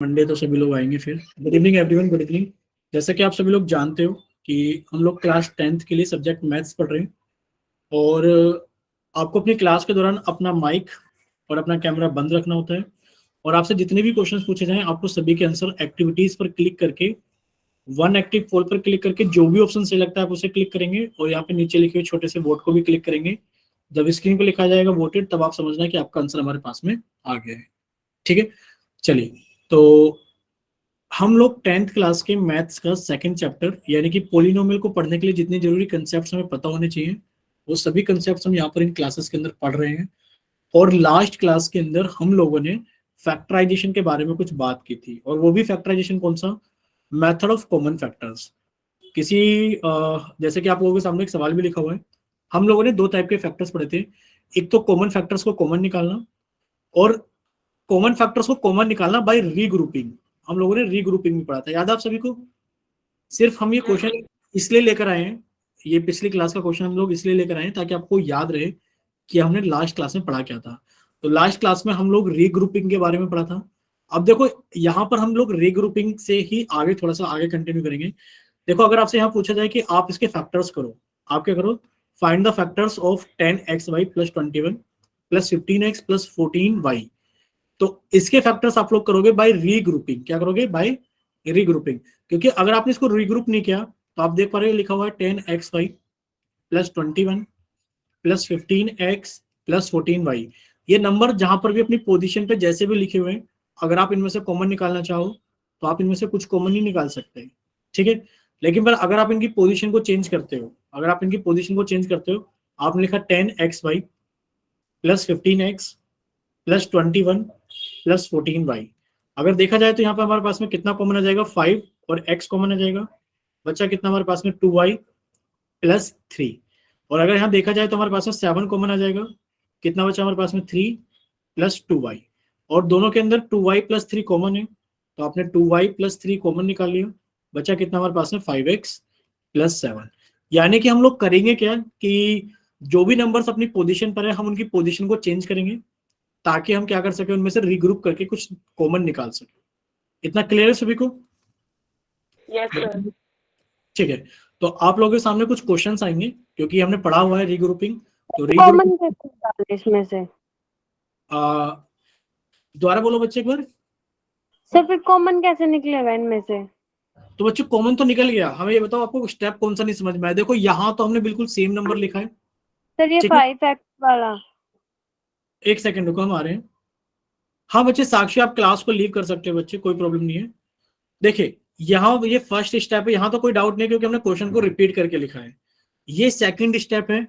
Monday तो सभी लोग आएंगे फिर। Good evening everyone, good evening. जैसा कि आप सभी लोग जानते हो कि हम लोग क्लास 10th के लिए सब्जेक्ट मैथ्स पढ़ रहे हैं, और आपको अपनी क्लास के दौरान अपना माइक और अपना कैमरा बंद रखना होता है, और आपसे जितने भी क्वेश्चंस पूछे जाएं आपको सभी के आंसर एक्टिविटीज पर क्लिक करके, वन एक्टिव पोल पर क्लिक करके जो भी ऑप्शन सही लगता है आप उसे क्लिक करेंगे, और यहाँ पे नीचे लिखे हुए छोटे से वोट को भी क्लिक करेंगे। जब स्क्रीन पे लिखा जाएगा वोटेड, तब आप समझना कि आपका आंसर हमारे पास में आ गया है। ठीक है, चलिए। तो हम लोग 10th क्लास के मैथ्स का सेकंड चैप्टर यानी कि पोलिनोमियल को पढ़ने के लिए जितने जरूरी कंसेप्ट हमें पता होने चाहिए, वो सभी कंसेप्ट हम यहाँ पर इन क्लासेस के अंदर पढ़ रहे हैं। और लास्ट क्लास के अंदर हम लोगों ने फैक्टराइजेशन के बारे में कुछ बात की थी, और वो भी फैक्टराइजेशन कौन सा, मेथड ऑफ कॉमन फैक्टर्स। किसी जैसे कि आप लोगों के सामने एक सवाल भी लिखा हुआ है। हम लोगों ने दो टाइप के फैक्टर्स पढ़े थे, एक तो कॉमन फैक्टर्स को कॉमन निकालना, और कॉमन फैक्टर्स को कॉमन निकालना बाय रीग्रुपिंग। हम लोगों ने रीग्रुपिंग भी पढ़ा था, याद है आप सभी को। सिर्फ हम ये क्वेश्चन इसलिए लेकर आए हैं, ये पिछली क्लास का क्वेश्चन हम लोग इसलिए लेकर आए हैं ताकि आपको याद रहे कि हमने लास्ट क्लास में पढ़ा क्या था। तो लास्ट क्लास में हम लोग रीग्रुपिंग के बारे में पढ़ा था। अब देखो, यहाँ पर हम लोग रीग्रुपिंग से ही आगे थोड़ा सा आगे कंटिन्यू करेंगे। देखो, अगर आपसे यहाँ पूछा जाए कि आप इसके फैक्टर्स करो, आप क्या करो, find the factors of 10xy plus 21 plus 15x plus 14y। तो इसके फैक्टर्स आप लोग करोगे बाय रीग्रुपिंग। क्या करोगे, बाय रीग्रुपिंग। क्योंकि अगर आपने इसको रीग्रुप नहीं किया तो आप देख पा रहे हो लिखा हुआ है 10xy plus 21 plus 15x plus 14y। ये नंबर जहां पर भी अपनी पोजीशन पे जैसे भी लिखे हुए हैं, अगर आप इनमें से कॉमन निकालना चाहो तो आप इनमें से कुछ कॉमन नहीं निकाल सकते। ठीक है, लेकिन पर अगर आप इनकी पोजीशन को चेंज करते हो, अगर आप इनकी पोजीशन को चेंज करते हो, आपने लिखा 10xy plus 15x plus 21 plus 14y। अगर देखा जाए तो यहाँ पर हमारे पास में कितना कॉमन आ जाएगा, 5 और x कॉमन आ जाएगा। बच्चा कितना हमारे पास में 2y प्लस 3। और अगर यहाँ देखा जाए तो हमारे पास में 7 कॉमन आ जाएगा। कितना बचा हमारे पास में, 3 प्लस 2y। और दोनों के अंदर 2y प्लस 3 कॉमन है, तो आपने 2y प्लस 3 कॉमन निकाल लिया। बचा कितना हमारे पास में, 5x प्लस 7। यानी कि हम लोग करेंगे क्या कि जो भी नंबर्स अपनी पोजीशन पर है हम उनकी पोजीशन को चेंज करेंगे, ताकि हम क्या कर सके, उनमें से रीग्रुप करके कुछ कॉमन निकाल सके। इतना क्लियर है सभी को? Yes sir. ठीक है, तो आप लोगों के सामने कुछ क्वेश्चंस आएंगे क्योंकि हमने पढ़ा हुआ है रीग्रुपिंग। तो कॉमन कैसे निकालना इसमें से? दोबारा बोलो बच्चे एक बार। सर फिर कॉमन कैसे निकलेगा इनमें से? तो बच्चों कॉमन तो निकल गया, हमें ये बताओ आपको स्टेप कौन सा नहीं समझ में आया। देखो यहाँ तो हमने बिल्कुल सेम नंबर लिखा है। सर ये ठीक है, 5x वाला। एक सेकंड रुको, हम आ रहे हैं। हाँ बच्चे, साक्षी आप क्लास को लीव कर सकते हो बच्चे, कोई प्रॉब्लम नहीं है। देखिए, यहाँ ये फर्स्ट स्टेप है, यहाँ तो कोई डाउट नहीं क्योंकि हमने क्वेश्चन को रिपीट करके लिखा है। ये सेकंड स्टेप है,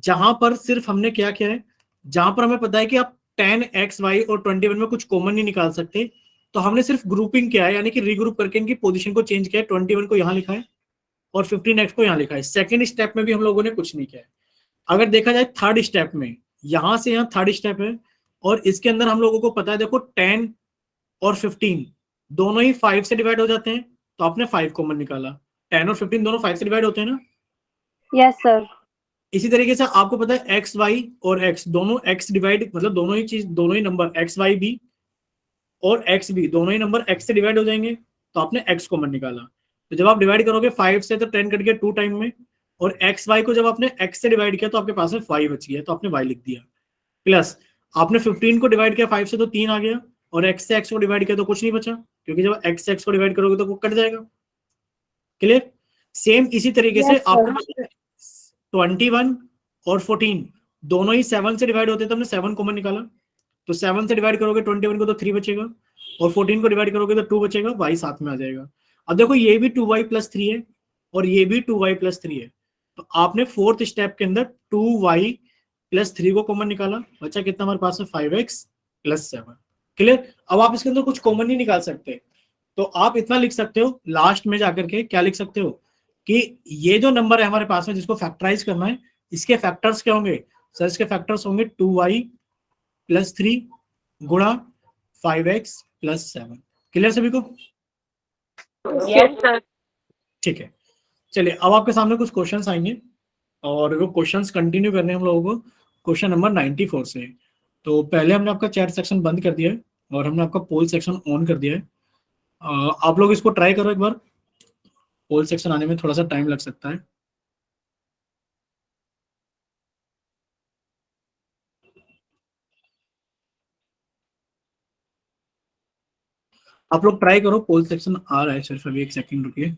जहां पर सिर्फ हमने क्या किया है, जहां पर हमें पता है कि आप 10xy और 21 में कुछ कॉमन नहीं निकाल सकते, तो हमने सिर्फ ग्रुपिंग किया है, यानी कि रीग्रुप करके इनकी पोजीशन को चेंज किया है। 21 को यहाँ लिखा है और 15x को यहाँ लिखा है। सेकंड स्टेप में भी हम लोगों ने कुछ नहीं किया है। अगर देखा जाए थर्ड स्टेप में, यहां से यहाँ थर्ड स्टेप है, और इसके अंदर हम लोगों को पता है, देखो 10 और 15 दोनों ही 5 से डिवाइड हो जाते हैं, तो आपने 5 कॉमन निकाला। 10 और 15 दोनों 5 से डिवाइड होते हैं ना। Yes sir. इसी तरीके से आपको पता है एक्स वाई और एक्स दोनों एक्स डिवाइड, मतलब दोनों ही चीज, दोनों ही नंबर एक्स वाई भी और एक्स भी दोनों ही नंबर एक्स से डिवाइड हो जाएंगे, तो आपने एक्स कॉमन निकाला। तो जब आप डिवाइड करोगे 5 से तो 10 कट गया 2 टाइम में, और एक्स वाई को जब आपने एक्स से डिवाइड किया तो आपके पास में 5 बच गया, तो आपने वाई लिख दिया। प्लस आपने 15 को डिवाइड किया 5 से तो 3 आ गया, और एक्स से एक्स को डिवाइड किया तो कुछ नहीं बचा, क्योंकि जब एक्स से एक्स को डिवाइड करोगे तो वो कट जाएगा। क्लियर? सेम इसी तरीके से यस सर। आपके 21 और 14 दोनों ही 7 से डिवाइड होते हैं, तो हमने 7 कॉमन निकाला। तो 7 से डिवाइड करोगे 21 को तो 3 बचेगा, और 14 को डिवाइड करोगे तो 2 बचेगा, वाई साथ में आ जाएगा। अब देखो ये भी 2y प्लस 3 है और ये भी 2y प्लस 3 है, तो आपने फोर्थ स्टेप के अंदर 2y प्लस 3 को कॉमन निकाला। बचा कितना हमारे पास में, 5x प्लस 7। क्लियर? अब आप इसके अंदर कुछ कॉमन नहीं निकाल सकते, तो आप इतना लिख सकते हो लास्ट में जाकर के, क्या लिख सकते हो कि ये जो नंबर है हमारे पास में जिसको फैक्टराइज करना है, इसके फैक्टर्स क्या होंगे सर? इसके फैक्टर्स होंगे 2y प्लस 3 गुणा 5x प्लस 7। क्लियर सभी को? Yes sir. ठीक है, चलिए अब आपके सामने कुछ क्वेश्चंस आएंगे, और वो क्वेश्चंस कंटिन्यू करने हम लोगों को क्वेश्चन नंबर 94 से। तो पहले हमने आपका चैट सेक्शन बंद कर दिया है और हमने आपका पोल सेक्शन ऑन कर दिया है। आप लोग इसको ट्राई करो एक बार, पोल सेक्शन आने में थोड़ा सा टाइम लग सकता है। आप लोग ट्राई करो, पोल सेक्शन आ रहा है, सिर्फ अभी एक सेकंड रुकिए।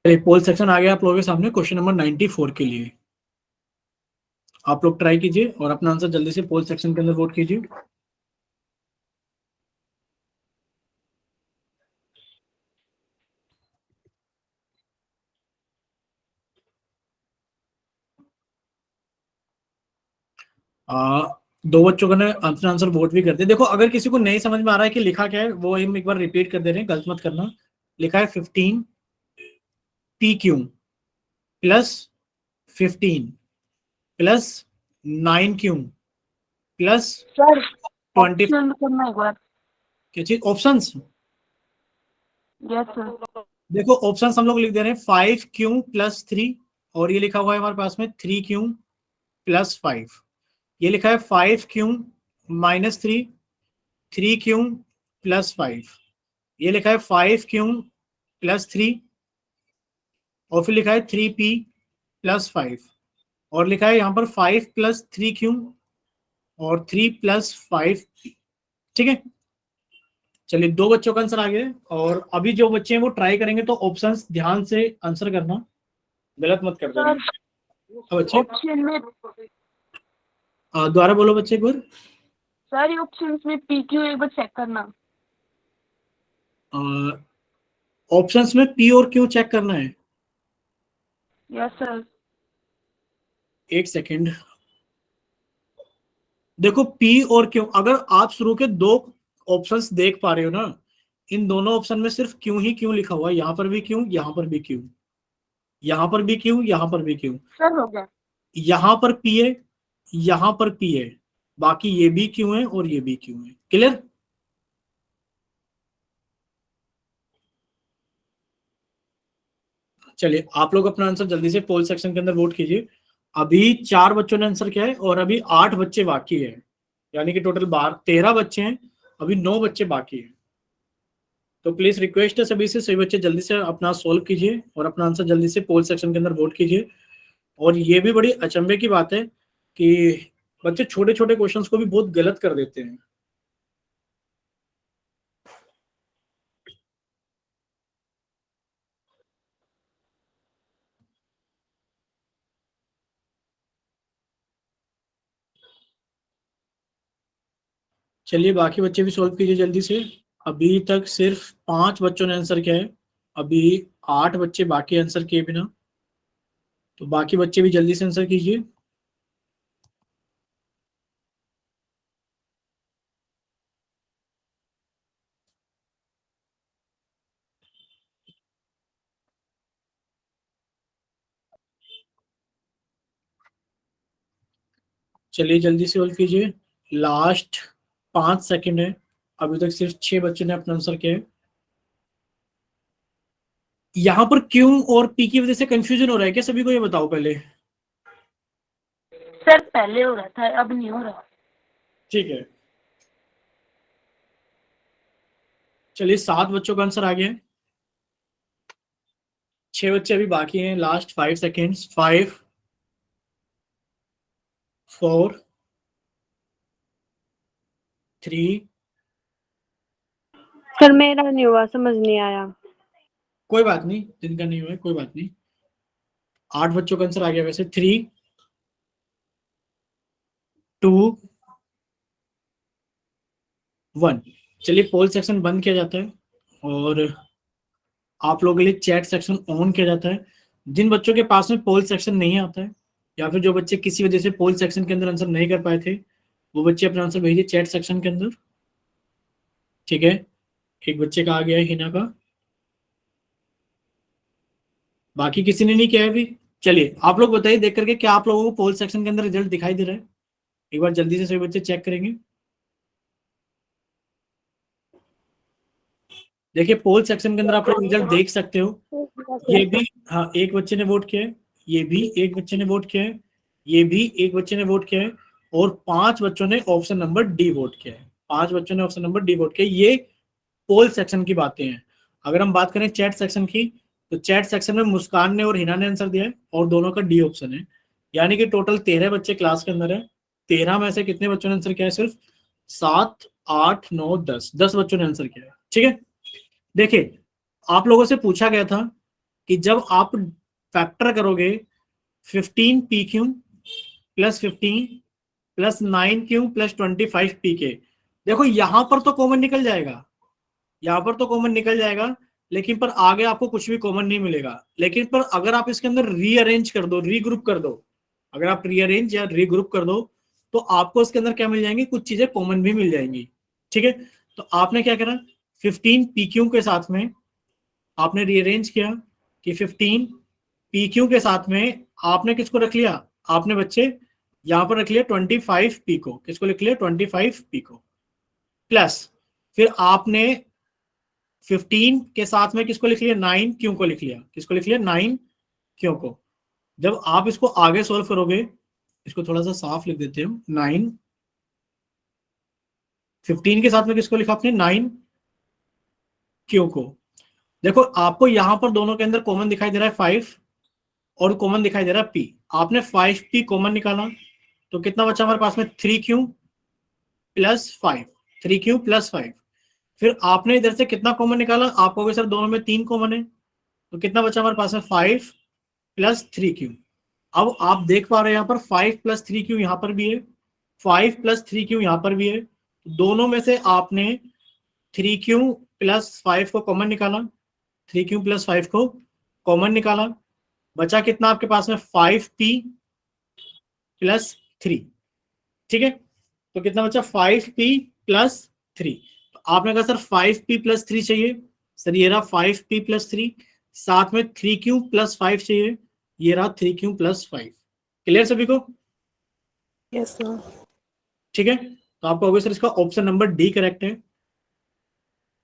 पोल सेक्शन आ गया आप लोगों के सामने क्वेश्चन नंबर 94 के लिए। आप लोग ट्राई कीजिए और अपना आंसर जल्दी से पोल सेक्शन के अंदर वोट कीजिए। दो बच्चों का ने अपना आंसर वोट भी कर दिया। देखो अगर किसी को नहीं समझ में आ रहा है कि लिखा क्या है, वो हम एक बार रिपीट कर दे रहे हैं, गलत मत करना। लिखा है 15 PQ plus 15 plus 9Q plus sir 20। Option करना एक बार। क्या चीज? ऑप्शंस? Yes sir. देखो ऑप्शंस हम लोग लिख दे रहे हैं 5Q प्लस 3, और ये लिखा हुआ है हमारे पास में 3Q प्लस 5। ये लिखा है 5Q माइनस 3, 3Q प्लस 5। ये लिखा है 5Q प्लस 3, और फिर लिखा है 3P प्लस 5, और लिखा है यहाँ पर 5 प्लस 3Q और 3 प्लस 5। ठीक है, चलिए दो बच्चों का आंसर आ गया। और अभी जो बच्चे हैं वो ट्राई करेंगे, तो ऑप्शंस ध्यान से आंसर करना, गलत मत कर देना। सर बच्चे ऑप्शन में दोबारा बोलो बच्चे एक बार। सारी ऑप्शंस में PQ एक बार चेक करना। ऑप्शंस में P और Q चेक करना है। Yes sir. एक सेकेंड, देखो P और Q, अगर आप शुरू के दो ऑप्शंस देख पा रहे हो ना, इन दोनों ऑप्शन में सिर्फ Q ही Q लिखा हुआ है। यहाँ पर भी Q, यहाँ पर भी Q, यहाँ पर भी Q, यहाँ पर भी Q, सर हो गया। यहाँ पर P है, यहाँ पर P है, बाकी ये भी Q है और ये भी Q है। क्लियर? चलिए आप लोग अपना आंसर जल्दी से पोल सेक्शन के अंदर वोट कीजिए। अभी 4 बच्चों ने आंसर किया है और अभी 8 बच्चे बाकी है, यानी कि टोटल 13 बच्चे हैं, अभी 9 बच्चे बाकी हैं। तो प्लीज रिक्वेस्ट है सभी से, सभी बच्चे जल्दी से अपना सोल्व कीजिए और अपना आंसर जल्दी से पोल सेक्शन के अंदर वोट कीजिए। और ये भी बड़ी अचंभे की बात है कि बच्चे छोटे छोटे क्वेश्चंस को भी बहुत गलत कर देते हैं। चलिए बाकी बच्चे भी सोल्व कीजिए जल्दी से। अभी तक सिर्फ 5 बच्चों ने आंसर किया है, अभी 8 बच्चे बाकी आंसर किए बिना, तो बाकी बच्चे भी जल्दी से आंसर कीजिए। चलिए जल्दी से सोल्व कीजिए, लास्ट 5 सेकंड है। अभी तक सिर्फ 6 बच्चों ने अपना आंसर किया है। यहाँ पर क्यों और पी की वजह से कंफ्यूजन हो रहा है क्या? सभी को ये बताओ पहले। सर पहले हो रहा था, अब नहीं हो रहा। ठीक है, चलिए 7 बच्चों का आंसर आ गया है, 6 बच्चे अभी बाकी हैं। Last 5 seconds, 5 4 3। सर मेरा नहीं हुआ, समझ नहीं आया। कोई बात नहीं, जिनका नहीं हुआ है कोई बात नहीं। 8 बच्चों का आंसर आ गया वैसे। 3 2 1। चलिए पोल सेक्शन बंद किया जाता है और आप लोगों के लिए चैट सेक्शन ऑन किया जाता है। जिन बच्चों के पास में पोल सेक्शन नहीं आता है, या फिर जो बच्चे किसी वजह से पोल सेक्शन के अंदर आंसर नहीं कर पाए थे, वो बच्चे अपना आंसर भेजिए चैट सेक्शन के अंदर। ठीक है, एक बच्चे का आ गया है, हिना का, बाकी किसी ने नहीं किया है अभी। चलिए आप लोग बताइए देख करके, क्या आप लोगों को पोल सेक्शन के अंदर रिजल्ट दिखाई दे रहा है? एक बार जल्दी से सभी बच्चे चेक करेंगे। देखिए पोल सेक्शन के अंदर आप लोग रिजल्ट देख सकते हो। ये भी, हाँ एक बच्चे ने वोट किया है, ये भी एक बच्चे ने वोट किया है, ये भी एक बच्चे ने वोट किया है, और 5 बच्चों ने ऑप्शन नंबर डी वोट किया है। 5 बच्चों ने ऑप्शन नंबर डी वोट किया। ये पोल सेक्शन की बातें हैं। अगर हम बात करें चैट सेक्शन की, तो चैट सेक्शन में मुस्कान ने और हिना ने आंसर दिया है और दोनों का डी ऑप्शन है। यानी कि टोटल 13 बच्चे क्लास के अंदर है। 13 में से कितने बच्चों ने आंसर किया है? सिर्फ 7, 8, 9, 10 बच्चों ने आंसर किया है। ठीक है, देखिए आप लोगों से पूछा गया था कि जब आप फैक्टर करोगे 15 P Q plus 15 plus 9 Q plus 25 P के, देखो यहां पर तो कॉमन निकल जाएगा, यहां पर तो कॉमन निकल जाएगा, लेकिन पर आगे आपको कुछ भी कॉमन नहीं मिलेगा। लेकिन पर अगर आप इसके अंदर रीअरेंज कर दो, रीग्रुप कर दो, अगर आप रीअरेंज या रीग्रुप कर दो तो आपको इसके अंदर क्या मिल जाएंगी? कुछ चीजें कॉमन भी मिल जाएंगी। ठीक है, तो आपने क्या करा? 15 पी क्यू के साथ में आपने रीअरेंज किया कि 15 पी क्यू के साथ में आपने किसको रख लिया? आपने बच्चे यहां पर रख लिया 25 पी को। किसको लिख लिया? 25 पी को। प्लस फिर आपने 15 के साथ में किसको लिख लिया? 9 क्यू को लिख लिया। किसको लिख लिया? 9 क्यू को। जब आप इसको आगे सोल्व करोगे, इसको थोड़ा सा साफ लिख देते हैं। 9 15 के साथ में किसको लिखा आपने? 9 क्यू को। देखो आपको यहां पर दोनों के अंदर कॉमन दिखाई दे रहा है 5 और कॉमन दिखाई दे रहा है पी। आपने 5p कॉमन निकाला तो कितना बचा हमारे पास में? 3q plus 5। 3q plus 5। फिर आपने इधर से कितना कॉमन निकाला? आप कहोगे सर दोनों में 3 कॉमन है, तो कितना बचा हमारे पास में? 5 प्लस 3q। अब आप देख पा रहे हैं यहाँ पर 5 प्लस 3q यहाँ पर भी है, 5 प्लस 3q यहाँ पर भी है। दोनों में से आपने 3q प्लस 5 को कॉमन निकाला, 3q प्लस 5 को कॉमन निकाला, बचा कितना आपके पास में? 5p plus 3। ठीक है, तो कितना बचा? 5p plus 3। तो आपने कहा सर 5p प्लस 3 चाहिए, सर ये रहा 5p प्लस 3, साथ में 3q प्लस 5 चाहिए, ये रहा 3q प्लस 5। क्लियर सभी को? Yes sir. ठीक है, तो आपको होगा सर इसका ऑप्शन नंबर डी करेक्ट है।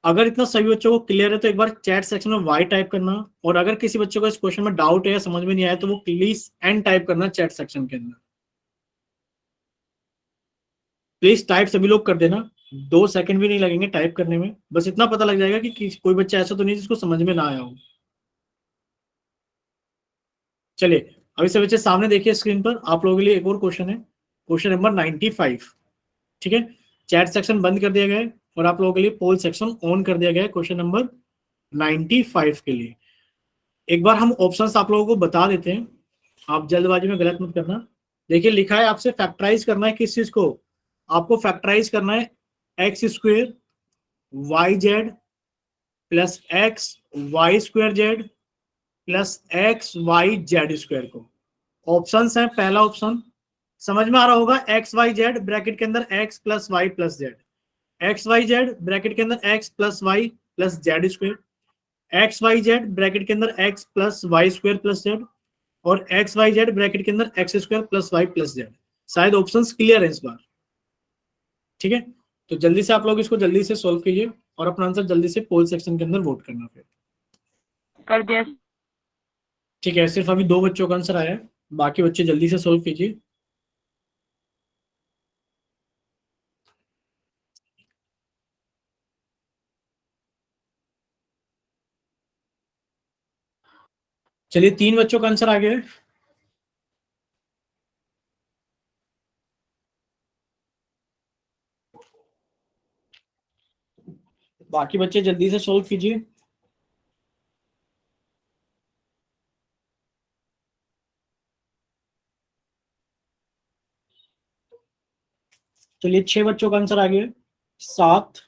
अगर इतना सभी बच्चों को क्लियर है तो एक बार चैट सेक्शन में वाई टाइप करना, और अगर किसी बच्चे को इस क्वेश्चन में डाउट है या समझ में नहीं आया तो वो प्लीज एन टाइप करना चैट सेक्शन के अंदर। प्लीज टाइप सभी लोग कर देना, 2 सेकंड भी नहीं लगेंगे टाइप करने में, बस इतना पता लग जाएगा कि कोई बच्चा ऐसा तो नहीं जिसको समझ में ना आया हो। चलिए अभी से बच्चे सामने देखिए स्क्रीन पर, आप लोगों के लिए एक और क्वेश्चन है, क्वेश्चन नंबर 95। ठीक है, चैट सेक्शन बंद कर दिया गया है और आप लोगों के लिए पोल सेक्शन ऑन कर दिया गया है क्वेश्चन नंबर 95 के लिए। एक बार हम ऑप्शंस आप लोगों को बता देते हैं, आप जल्दबाजी में गलत मत करना। देखिए लिखा है आपसे फैक्टराइज करना है किस चीज को? आपको फैक्टराइज करना है X square Y Z plus X Y square Z plus X Y Z square को। ऑप्शंस है, पहला ऑप्शन समझ में आ रहा होगा, एक्स वाई जेड ब्रैकेट के अंदर X plus Y plus Z, X Y Z bracket के अंदर X plus Y plus Z square, X Y Z bracket के अंदर X plus Y square plus Z, और एक्स वाई जेड ब्रैकेट के अंदर X square plus Y plus Z. शायद options clear है इस बार। ठीक है, तो जल्दी से आप लोग इसको जल्दी से सॉल्व कीजिए और अपना आंसर जल्दी से पोल सेक्शन के अंदर वोट करना फिर। कर दिया। ठीक है, सिर्फ अभी 2 बच्चों का आंसर आया है, बाकी बच्चे जल्दी से सॉल्व कीजिए। चलिए 3 बच्चों का आंसर आ गया है। बाकी बच्चे जल्दी से सॉल्व कीजिए। चलिए 6 बच्चों का आंसर आ गया है। 7,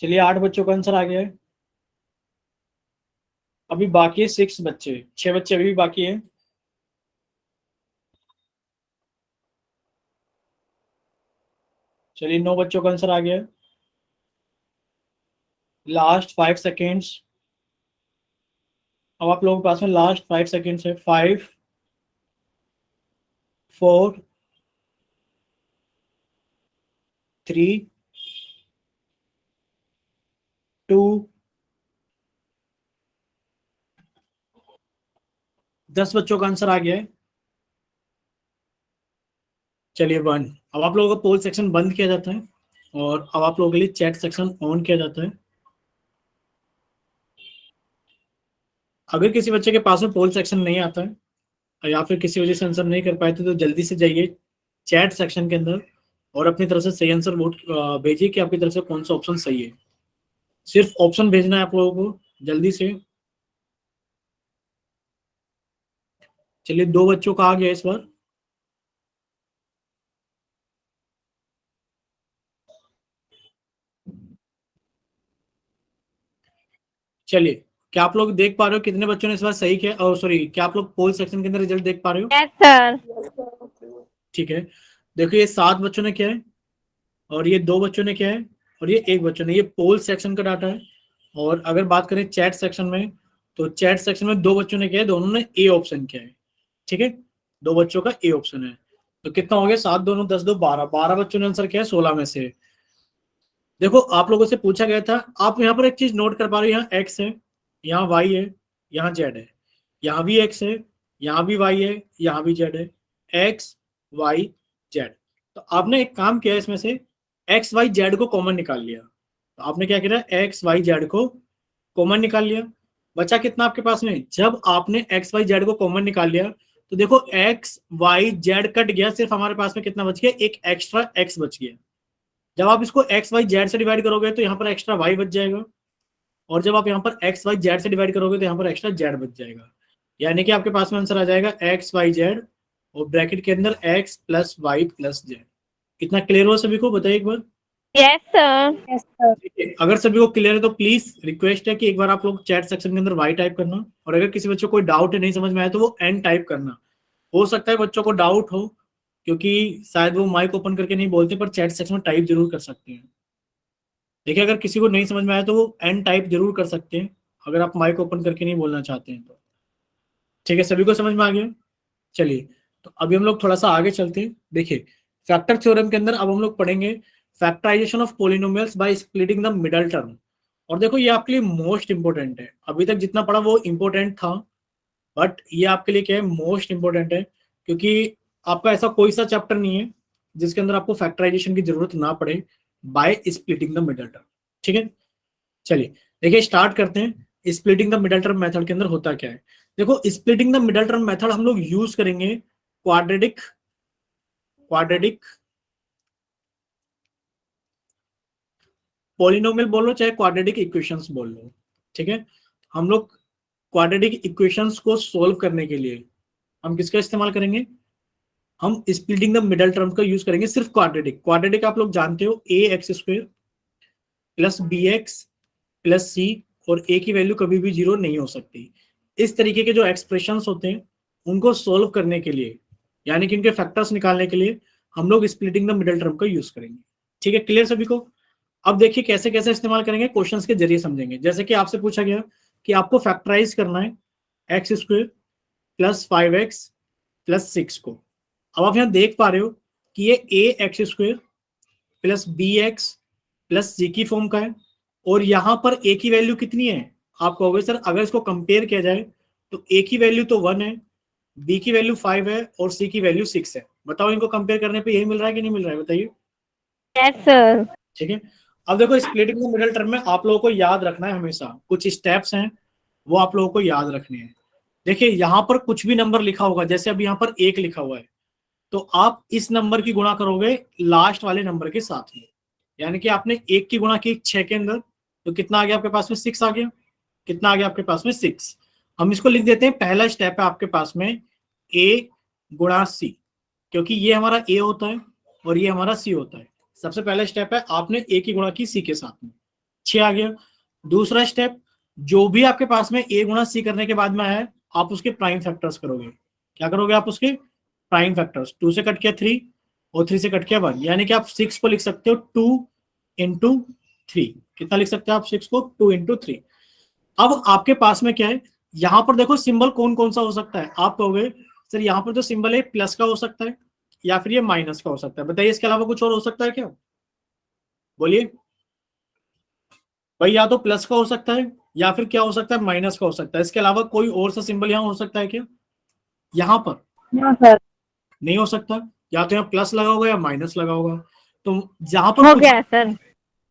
चलिए 8 बच्चों का आंसर आ गया है। अभी बाकी है 6 बच्चे, 6 बच्चे अभी भी बाकी है। चलिए 9 बच्चों का आंसर आ गया है। लास्ट 5 सेकेंड्स, अब आप लोगों के पास में लास्ट 5 सेकेंड्स है। 5, 4, 3, 2, 10 बच्चों का आंसर आ गया है। चलिए 1। अब आप लोगों का पोल सेक्शन बंद किया जाता है और अब आप लोगों के लिए चैट सेक्शन ऑन किया जाता है। अगर किसी बच्चे के पास में पोल सेक्शन नहीं आता है या फिर किसी वजह से आंसर नहीं कर पाए थे तो जल्दी से जाइए चैट सेक्शन के अंदर और अपनी तरफ से सही आंसर वोट भेजिए कि आपकी तरफ से कौन सा ऑप्शन सही है। सिर्फ ऑप्शन भेजना है आप लोगों को जल्दी से। चलिए 2 बच्चों का आ गया इस बार। चलिए, क्या आप लोग देख पा रहे हो कितने बच्चों ने इस बार सही किया? और सॉरी, क्या आप लोग पोल सेक्शन के अंदर रिजल्ट देख पा रहे हो? Yes sir. ठीक है, देखो ये 7 बच्चों ने किया है और ये 2 बच्चों ने किया है और ये 1 बच्चों ने। ये पोल सेक्शन का डाटा है। और अगर बात करें चैट सेक्शन में तो चैट सेक्शन में 2 बच्चों ने किया है, दोनों ने ए ऑप्शन किया है। ठीक है, 2 बच्चों का ए ऑप्शन है। तो कितना हो गया? 7 दोनों 10 2 12। 12 बच्चों ने आंसर किया है 16 में से। देखो आप लोगों से पूछा गया था, आप यहाँ पर एक चीज नोट कर पा रहे हो, यहाँ एक्स है, यहाँ वाई है, यहाँ जेड है। यहाँ भी एक्स है, यहाँ भी वाई है, यहाँ भी जेड है। X Y Z. तो आपने एक काम किया इसमें से एक्स वाई जेड को कॉमन निकाल लिया। तो आपने क्या किया? एक्स वाई जेड को कॉमन निकाल लिया। बचा कितना आपके पास में? जब आपने एक्स वाई जेड को कॉमन निकाल लिया तो देखो एक्स वाई जेड कट गया, सिर्फ हमारे पास में कितना बच गया? एक एक्स्ट्रा एक्स बच गया। जब आप इसको एक्स वाई जेड से डिवाइड करोगे तो यहाँ पर एक्स्ट्रा वाई बच जाएगा और जब आप यहाँ पर एक्स वाई जेड से डिवाइड करोगे तो यहाँ पर एक्स्ट्रा जेड बच जाएगा। यानी कि आपके पास में आंसर आ जाएगा एक्स वाई जेड और ब्रैकेट के अंदर X plus Y plus Z. कितना क्लियर हुआ सभी को? बताइए एक बार। Yes sir. Yes sir. अगर सभी को क्लियर है तो प्लीज रिक्वेस्ट है कि एक बार आप लोग चैट सेक्शन के अंदर वाई टाइप करना और अगर किसी बच्चे को कोई डाउट है, नहीं समझ में आया तो वो एन टाइप करना। हो सकता है बच्चों को डाउट हो क्योंकि शायद वो माइक ओपन करके नहीं बोलते, पर चैट सेक्शन में टाइप जरूर कर सकते हैं। देखिए, अगर किसी को नहीं समझ में आया तो वो एन टाइप जरूर कर सकते हैं अगर आप माइक ओपन करके नहीं बोलना चाहते हैं तो। ठीक है, सभी को समझ में आ गया? चलिए, तो अभी हम लोग थोड़ा सा आगे चलते हैं। देखिए, फैक्टर थ्योरम के अंदर अब हम लोग पढ़ेंगे factorisation of polynomials by splitting the middle term. और देखो ये आपके लिए मोस्ट इंपोर्टेंट है। अभी तक जितना पढ़ा वो इंपोर्टेंट था, बट ये आपके लिए क्या है? मोस्ट इंपोर्टेंट है, क्योंकि आपका ऐसा कोई सा चैप्टर नहीं है जिसके अंदर आपको फैक्टराइजेशन की जरूरत ना पड़े bye splitting the middle term. ठीक है, चलिए देखिए स्टार्ट करते हैं। Splitting the middle term method के अंदर होता क्या है? देखो, splitting the middle term method हम लोग यूज करेंगे क्वाड्रेटिक पॉलिनोमियल बोल लो चाहे क्वाड्रेटिक इक्वेशंस बोल लो। ठीक है, हम लोग क्वाड्रेटिक इक्वेशंस को सोल्व करने के लिए हम किसका इस्तेमाल करेंगे? हम स्प्लिटिंग द मिडल टर्म का यूज करेंगे। सिर्फ क्वाड्रेटिक आप लोग जानते हो, A X square plus B X plus C, और ए की वैल्यू कभी भी 0 नहीं हो सकती। इस तरीके के जो एक्सप्रेशंस होते हैं उनको सोल्व करने के लिए, यानी कि इनके फैक्टर्स निकालने के लिए हम लोग स्प्लिटिंग द मिडल टर्म का यूज करेंगे। ठीक है, क्लियर सभी को? अब देखिए कैसे कैसे इस्तेमाल करेंगे, क्वेश्चंस के जरिए समझेंगे। जैसे कि आपसे पूछा गया कि आपको फैक्टराइज करना है x square plus 5x plus 6 को। अब आप यहाँ देख पा रहे हो कि ये A X square plus B X plus C की फॉर्म का है और यहाँ पर ए की वैल्यू कितनी है? आप कहोगे सर अगर इसको कंपेयर किया जाए तो ए की वैल्यू तो 1 है, बी की वैल्यू 5 है और सी की वैल्यू 6 है। बताओ इनको कंपेयर करने पे यही मिल रहा है कि नहीं मिल रहा है? बताइए। Yes sir. ठीक है, अब देखो स्प्लिटिंग द मिडल टर्म में आप लोगों को याद रखना है हमेशा कुछ स्टेप्स हैं, वो आप लोगों को याद रखने हैं। देखिए यहाँ पर कुछ भी नंबर लिखा होगा, जैसे अब यहाँ पर 1 लिखा हुआ है तो आप इस नंबर की गुणा करोगे लास्ट वाले नंबर के साथ में। यानी कि आपने 1 की गुणा की 6 के अंदर, तो कितना आ गया आपके पास में? 6 आ गया। कितना आ गया आपके पास में? 6। हम इसको लिख देते हैं, पहला स्टेप है आपके पास में a गुणा सी, क्योंकि ये हमारा a होता है और ये हमारा c होता है। सबसे पहला स्टेप है आपने a की गुणा की c के साथ में, 6 आ गया। दूसरा स्टेप, जो भी आपके पास में a गुणा c करने के बाद में है आप उसके प्राइम फैक्टर्स करोगे। क्या करोगे आप? उसके प्राइम फैक्टर्स। 2 से कट किया 3 और 3 से कट किया 1, यानी कि आप 6 को लिख सकते हो 2 इंटू 3। कितना लिख सकते हो आप? 6 को 2 इंटू 3। अब आपके पास में क्या है? यहां पर देखो सिंबल कौन कौन सा हो सकता है। आप कहोगे सर यहाँ पर जो सिंबल है प्लस का हो सकता है या फिर ये माइनस का हो सकता है। बताइए इसके अलावा कुछ और हो सकता है क्या? बोलिए। भाई या तो प्लस का हो सकता है या फिर क्या हो सकता है, माइनस का हो सकता है। इसके अलावा कोई और सा सिंबल यहाँ हो सकता है क्या? यहाँ पर नो सर, नहीं हो सकता। या तो यहाँ प्लस लगा होगा या माइनस लगा होगा। तो जहां पर हो कुछ, गया सर।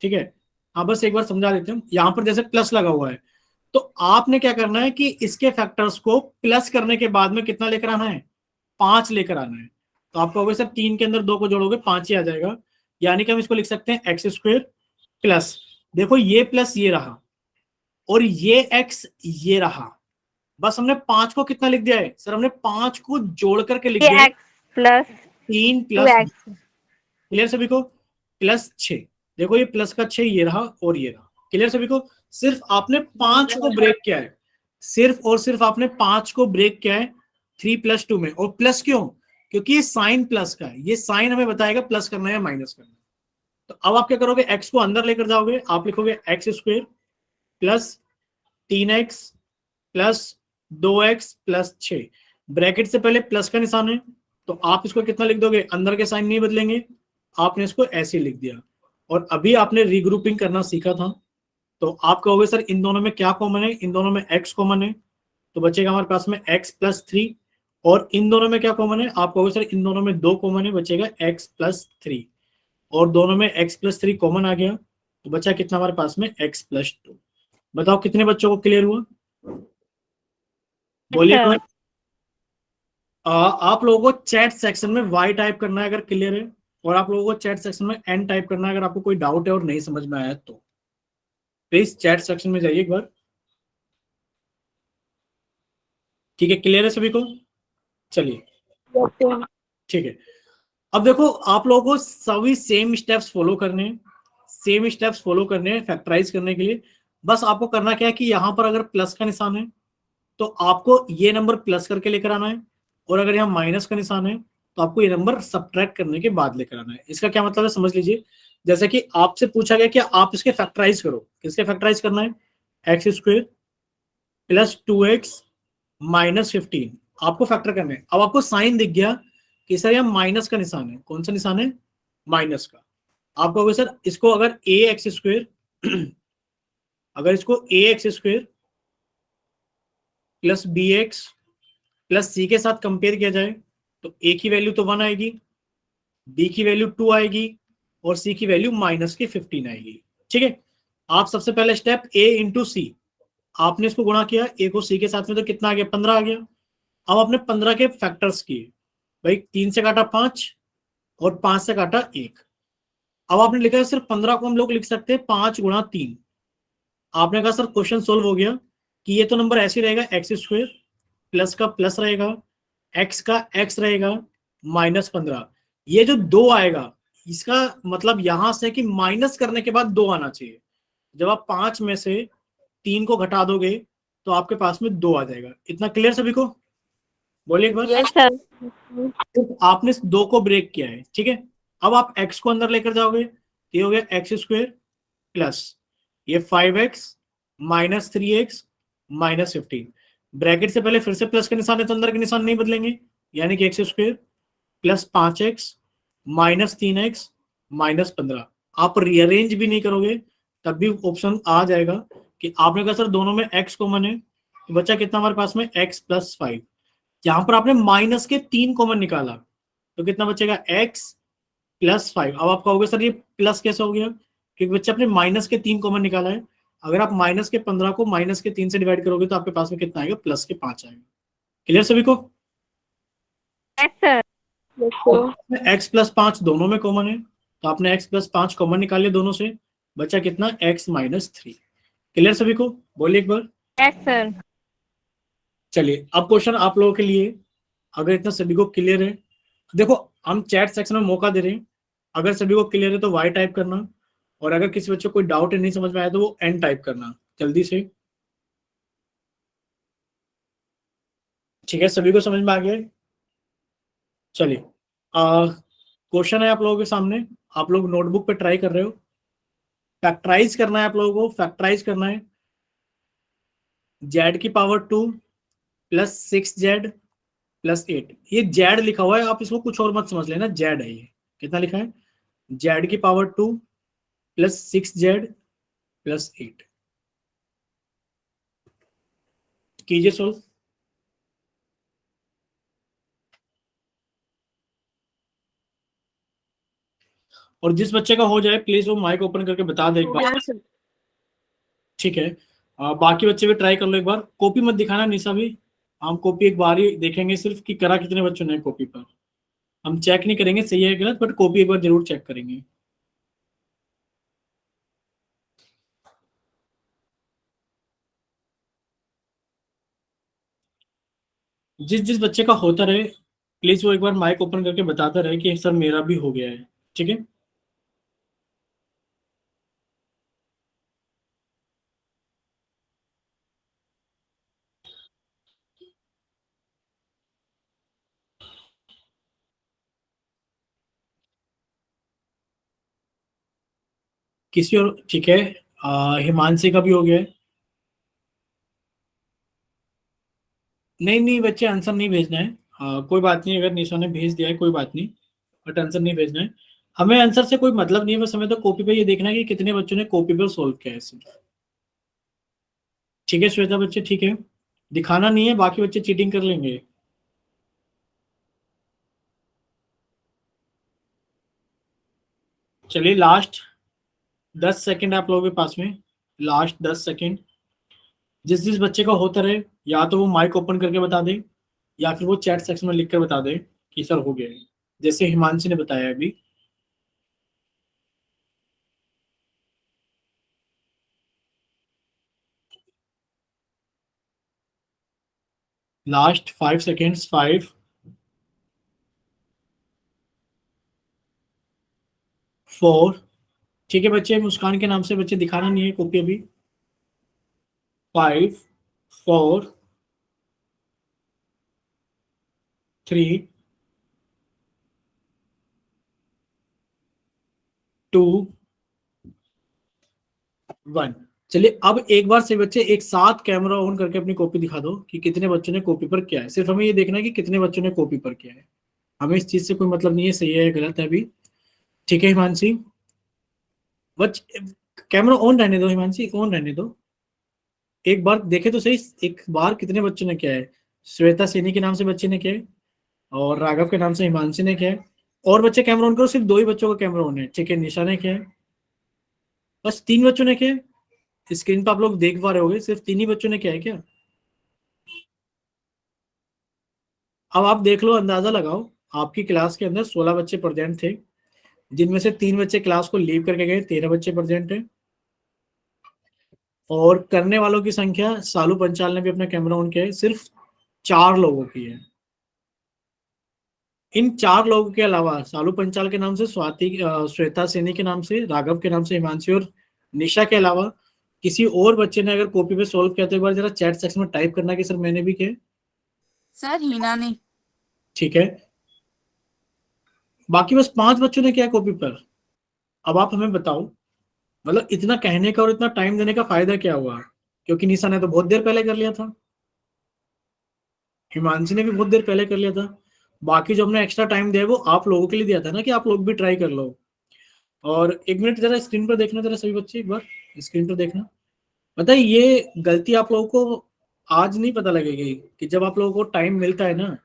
ठीक है, हाँ बस एक बार समझा देते हैं। यहाँ पर जैसे प्लस लगा हुआ है, तो आपने क्या करना है कि इसके फैक्टर्स को प्लस करने के बाद में कितना लेकर आना है, 5 लेकर आना है। तो आपको होगा सर 3 के अंदर 2 को जोड़ोगे 5 ही आ जाएगा। यानी कि हम इसको लिख सकते हैं एक्स स्क्वेयर प्लस, देखो ये प्लस ये रहा और ये एक्स ये रहा। बस हमने 5 को कितना लिख दिया है सर, हमने 5 को जोड़ करके लिख ये दिया है x plus 3 two plus, x. Clear सभी को, प्लस 6। देखो ये प्लस का 6 ये रहा और ये रहा, क्लियर सभी को। सिर्फ आपने 5 को ब्रेक किया है, सिर्फ और सिर्फ आपने 5 को ब्रेक किया है 3 + 2 में। और प्लस क्यों? क्योंकि ये साइन प्लस का है, ये साइन हमें बताएगा प्लस करना है या माइनस करना है। तो अब आप क्या करोगे, एक्स को अंदर लेकर जाओगे, आप लिखोगे x square plus 3x plus 2x plus 6। Bracket से पहले प्लस का निशान है, तो आप इसको कितना लिख दोगे, अंदर के साइन नहीं बदलेंगे, आपने इसको ऐसे लिख दिया। और अभी आपने रीग्रुपिंग करना सीखा था, तो आप कहोगे सर इन दोनों में क्या कॉमन है, इन दोनों में x कॉमन है, तो बचेगा हमारे पास में x + 3। और इन दोनों में क्या कॉमन है, आप कहोगे सर इन दोनों में 2 कॉमन है, बचेगा x + 3। और दोनों में x + 3 कॉमन आ गया, तो बचा कितना हमारे पास में x + 2। बताओ कितने बच्चों को क्लियर हुआ, बोलिए एक बार। आप लोगों को चैट सेक्शन में y टाइप करना है अगर क्लियर है, और आप लोगों को चैट सेक्शन में n टाइप करना है अगर आपको कोई डाउट है और नहीं समझ में आया तो। प्लीज चैट सेक्शन में जाइए एक बार। ठीक है, क्लियर है सभी को? चलिए ठीक है। अब देखो आप लोगों को सभी सेम स्टेप्स फॉलो करने हैं, सेम स्टेप्स फॉलो करने हैं फैक्टराइज करने के लिए। बस आपको करना क्या है कि यहाँ पर अगर प्लस का निशान है तो आपको ये नंबर प्लस करके लेकर आना है, और अगर यहाँ माइनस का निशान है तो आपको ये नंबर सब्ट्रैक्ट करने के बाद लेकर आना है। इसका क्या मतलब है समझ लीजिए। जैसे कि आपसे पूछा गया कि आप इसके फैक्टराइज करो, किसके फैक्टराइज करना है, X square plus 2x minus 15 आपको फैक्टर करना है। अब आपको साइन दिख गया कि सर यहाँ माइनस का निशान है, कौन सा निशान है, माइनस का। आप कहोगे सर इसको अगर ए एक्स स्क्वेयर अगर इसको A X square plus B X plus C के साथ कंपेयर किया जाए तो ए की वैल्यू तो 1 आएगी, बी की वैल्यू 2 आएगी और सी की वैल्यू -15 आएगी। ठीक है, आप सबसे पहले स्टेप ए इंटू सी, आपने इसको गुणा किया ए को सी के साथ में तो कितना आ गया, 15 आ गया। अब आपने 15 के फैक्टर्स किए, भाई 3 से काटा 5 और 5 से काटा 1। अब आपने लिखा है सिर्फ 15 को हम लोग लिख सकते हैं 5 × 3। आपने कहा सर क्वेश्चन सोल्व हो गया कि ये तो नंबर ऐसे रहेगा, एक्स स्क्वेयर प्लस का प्लस रहेगा, एक्स का एक्स रहेगा -15। ये जो 2 आएगा इसका मतलब यहां से कि माइनस करने के बाद 2 आना चाहिए। जब आप 5 में से 3 को घटा दोगे तो आपके पास में 2 आ जाएगा। इतना क्लियर सभी को, बोलिए एक बार। Yes sir. तो आपने 2 को ब्रेक किया है, ठीक है। अब आप x को अंदर लेकर जाओगे, ये हो गया एक्स स्क्वेयर प्लस ये 5x minus 3x minus 15। Bracket से पहले फिर से प्लस का निशान है तो अंदर के निशान नहीं बदलेंगे, यानी कि x square plus 5x minus 3x minus 15। आप रीअरेंज भी नहीं करोगे तब भी ऑप्शन आ जाएगा कि आपने कहा सर दोनों में x कॉमन है, तो बच्चा कितना हमारे पास में x + 5। यहां पर आपने माइनस के 3 कॉमन निकाला तो कितना बचेगा, x + 5। अब आप कहोगे सर ये प्लस कैसे हो गया, क्योंकि बच्चे आपने माइनस के 3 कॉमन निकाला है। अगर आप माइनस के 15 को माइनस के 3 से डिवाइड करोगे तो आपके पास में कितना आएगा, प्लस के 5 आएगा। क्लियर सभी को? Yes sir. x + 5 दोनों में कॉमन है, तो आपने x + 5 कॉमन निकाल लिया दोनों से, बचा कितना, x - 3। क्लियर सभी को, बोलिए एक बार। Yes sir. चलिए अब क्वेश्चन आप लोगों के लिए, अगर इतना सभी को क्लियर है, देखो हम चैट सेक्शन में मौका दे रहे हैं, अगर सभी को क्लियर है तो y टाइप करना, और अगर किसी बच्चे को कोई डाउट है नहीं समझ में आया तो वो n टाइप करना जल्दी से। ठीक है, सभी को समझ में आ गया है? चलिए क्वेश्चन है आप लोगों के सामने, आप लोग नोटबुक पे ट्राई कर रहे हो। फैक्टराइज करना है आप लोगों को, फैक्टराइज करना है z की पावर 2 प्लस 6z प्लस 8। ये z लिखा हुआ है, आप इसको कुछ और मत समझ लेना, z है ये। कितना लिखा है, z की पावर 2 प्लस 6z प्लस 8। कीजिए सोल्व। और जिस बच्चे का हो जाए प्लीज वो माइक ओपन करके बता दे एक हो बार। गया सर। ठीक है। बाकी बच्चे भी ट्राई कर लो एक बार। कॉपी मत दिखाना निशा भी। हम कॉपी एक बार ही देखेंगे सिर्फ कि करा कितने बच्चों ने कॉपी पर। हम चेक नहीं करेंगे सही है गलत, बट कॉपी एक बार जरूर चेक करेंगे। जिस जिस बच्चे का होता रहे प्लीज वो एक बार माइक ओपन करके बताता रहे कि सर मेरा भी हो गया है। ठीक है। किसी और ठीक है। हिमांशी का भी हो गया है। नहीं नहीं बच्चे आंसर नहीं भेजना है। कोई बात नहीं, अगर निशा ने भेज दिया है कोई बात नहीं, बट आंसर नहीं भेजना है। हमें आंसर से कोई मतलब नहीं है, बस हमें तो कॉपी पे ये देखना है कि कितने बच्चों ने कॉपी पर सोल्व किया है सिर्फ। ठीक है श्वेता बच्चे, ठीक है। दिखाना नहीं है, बाकी बच्चे चीटिंग कर लेंगे। चलिए लास्ट 10 सेकंड आप लोगों के पास में। Last 10 second. जिस जिस बच्चे का होता रहे या तो वो माइक ओपन करके बता दे या फिर वो चैट सेक्शन में लिख कर बता दे कि सर हो गया है, जैसे हिमांशी ने बताया अभी। Last 5 seconds. 5, 4। ठीक है बच्चे, मुस्कान के नाम से बच्चे दिखाना नहीं है कॉपी अभी। 5, 4, 3, 2, 1। चलिए अब एक बार से बच्चे एक साथ कैमरा ऑन करके अपनी कॉपी दिखा दो कि कितने बच्चों ने कॉपी पर किया है। सिर्फ हमें ये देखना है कि कितने बच्चों ने कॉपी पर किया है। हमें इस चीज से कोई मतलब नहीं है सही है या गलत है अभी। ठीक है हिमांशी, बच कैमरा ऑन रहने दो हिमांशी, ऑन रहने दो। एक बार देखे तो सही, एक बार कितने बच्चों ने किया है। श्वेता सैनी के नाम से बच्चे ने किया है और राघव के नाम से हिमांशी ने किया है। और बच्चे कैमरा ऑन करो, सिर्फ दो ही बच्चों का कैमरा ऑन है। ठीक है, निशा ने किया है। बस 3 बच्चों ने किया है। स्क्रीन पर आप लोग देख पा रहे होगे सिर्फ 3 ही बच्चों ने किया है क्या। अब आप देख लो, अंदाजा लगाओ। आपकी क्लास के अंदर 16 बच्चे प्रेजेंट थे, जिनमें से 3 बच्चे क्लास को लीव करके गए, 13 बच्चे प्रेजेंट है। और करने वालों की संख्या, सालू पंचाल ने भी अपना कैमरा ऑन किया है, सिर्फ 4 लोगों की है। इन 4 लोगों के अलावा सालू पंचाल के नाम से स्वाति, श्वेता सैनी के नाम से, राघव के नाम से हिमांशी और निशा के अलावा किसी और बच्चे ने अगर कॉपी पे सॉल्व किया तो एक बार जरा चैट सेक्शन में टाइप करना कि सर मैंने भी किया। सर हीना ने। ठीक है, बाकी बस 5 बच्चों ने किया कॉपी पर। अब आप हमें बताओ, मतलब इतना कहने का और इतना टाइम देने का फायदा क्या हुआ। क्योंकि निशा ने तो बहुत देर पहले कर लिया था, हिमांशी ने भी बहुत देर पहले कर लिया था। बाकी जो हमने एक्स्ट्रा टाइम दिया है वो आप लोगों के लिए दिया था ना, कि आप लोग भी ट्राई कर लो। और एक मिनट जरा स्क्रीन पर देखना, जरा सभी बच्चे एक बार स्क्रीन पर देखना। पता है ये गलती आप लोगों को आज नहीं पता लगेगी, कि जब आप लोगों को टाइम मिलता है ना,